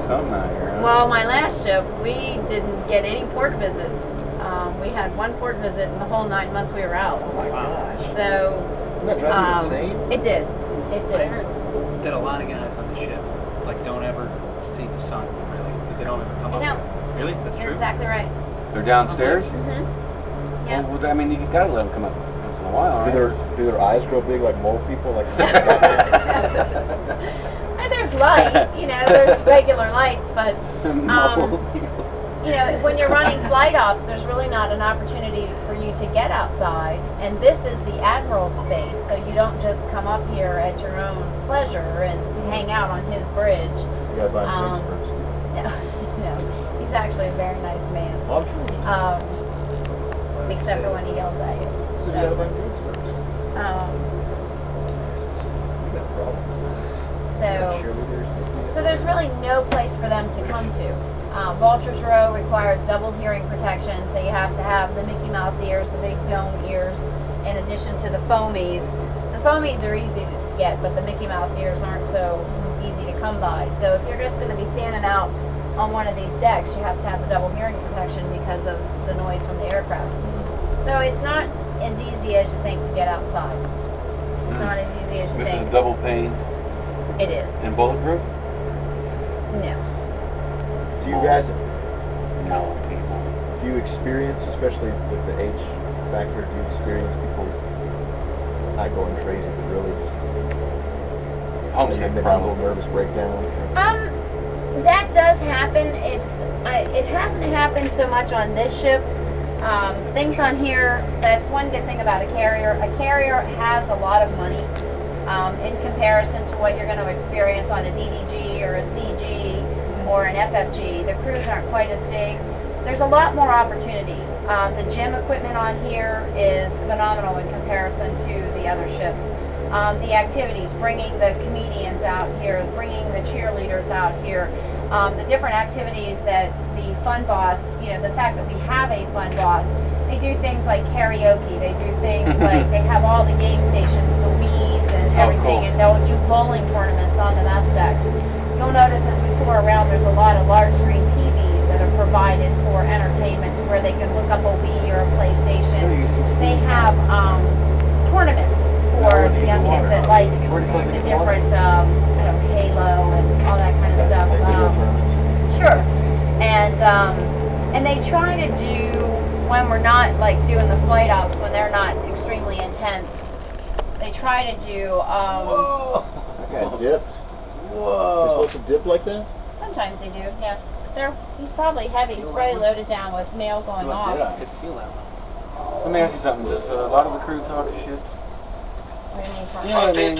some now here. Huh? Well, my last ship, we didn't get any port visits. We had one port visit in the whole 9 months we were out. Oh my gosh. So, Doesn't that drive you insane? it did. It did. I heard that a lot of guys on the ship, like, don't ever see the sun, really. They don't ever come up. No. Really? That's You're true? exactly right. They're downstairs? Mm-hmm. Yeah. Well, I mean, you gotta let them come up once in a while, right? Do their eyes grow big like mole people? Like And there's light, there's regular lights, but, when you're running flight ops, there's really not an opportunity for you to get outside, and this is the Admiral's space, so you don't just come up here at your own pleasure and hang out on his bridge. You gotta buy drinks first. No, he's actually a very nice man. Except for when he yells at you. So you gotta buy drinks first. You got a problem. So there's really no place for them to come to. Vulture's Row requires double hearing protection, so you have to have the Mickey Mouse ears, the big dome ears, in addition to the foamies. The foamies are easy to get, but the Mickey Mouse ears aren't so easy to come by. So if you're just going to be standing out on one of these decks, you have to have the double hearing protection because of the noise from the aircraft. So it's not as easy as you think to get outside. It's not as easy as you This think. is double pane It is. and bulletproof? No. Do you guys, No. do you experience, especially with the H factor, do you experience people not going crazy, but really Homesick, having a probably. little nervous breakdown? That does happen. It hasn't happened so much on this ship. Things on here, that's one good thing about a carrier. A carrier has a lot of money in comparison to what you're going to experience on a DDG or a CG or an FFG. The crews aren't quite as big. There's a lot more opportunity. The gym equipment on here is phenomenal in comparison to the other ships. The activities, bringing the comedians out here, bringing the cheerleaders out here, the different activities that the fun boss, the fact that we have a fun boss, they do things like karaoke, they do things like, they have all the game stations, the Wii's and everything, and they'll do bowling tournaments on the mess deck. You'll notice as we tour around, there's a lot of large screen TVs that are provided for entertainment where they can look up a Wii or a PlayStation. They have tournaments for the young kids that like the different, Halo and all that kind of stuff. Sure. And they try to do, when we're not like doing the flight ops, when they're not extremely intense, they try to do, Whoa! That guy dipped. Whoa! They're supposed to dip like that? sometimes they do, yeah. He's probably heavy. He's probably loaded down with mail going off. Yeah, I could feel that one. Let me ask you something. Does a lot of the crew talk shit? What do you mean, You know what I mean?